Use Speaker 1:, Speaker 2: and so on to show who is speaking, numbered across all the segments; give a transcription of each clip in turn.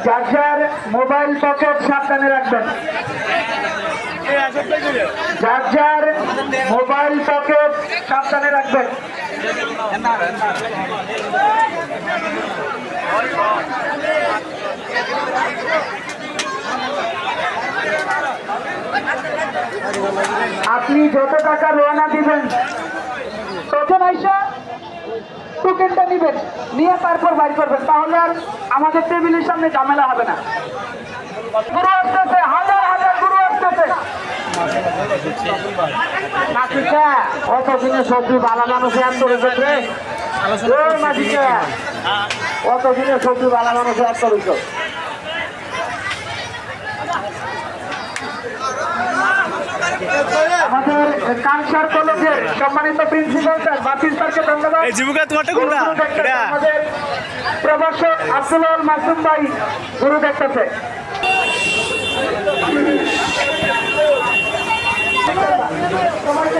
Speaker 1: যার যার mobile pocket সাবধানে রাখবেন। যার যার মোবাইল পকেট সাবধানে রাখবেন। আপনি যত টাকা রওনা দিবেন তখন আইসা টোকেনটা নিবেন, নিয়ে তারপর বাইর করবেন, তাহলে আর আমাদের টেবিলের সামনে ঝামেলা হবে না। গুরু আসতেছে, হাজার হাজার গুরু আসতেছে। কত দিনে সবজি ভালো মানুষ এক করে দেবে, কত দিনে সবজি ভালো মানুষ এক করেছ। আমাদের কানসার কলেজের সম্মানিত প্রিন্সিপাল স্যার বাতিল স্যারকে ধন্যবাদ। আমাদের প্রভাষক আব্দুল মাসুম ভাই গুরু দেখতেছে।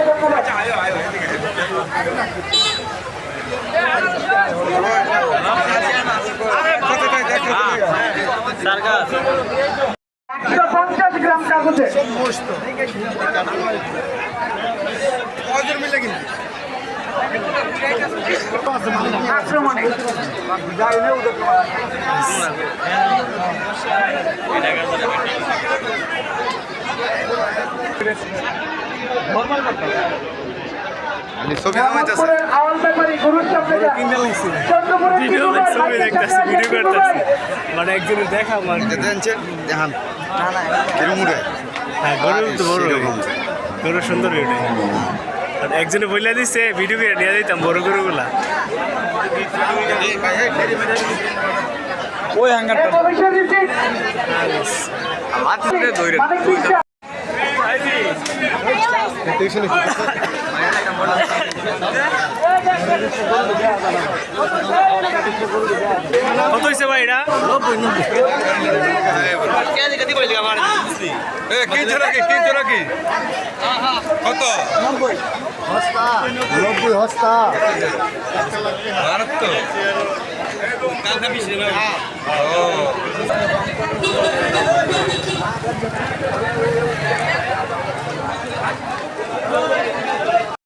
Speaker 1: ধন্যবাদ। 150 গ্রাম কাগজে আক্রমণে
Speaker 2: মানে একজনের দেখা
Speaker 3: দেখান হ্যাঁ
Speaker 2: গরু তো বড় গরু সুন্দর আর একজনে বইলা দিচ্ছে ভিডিও করে নিয়ে দিতাম বড় গরুগুলা। ওই হাঙ্গারটা কত হয়েছে ভাই এটা?
Speaker 3: কত 90 হস্তা ভারত তো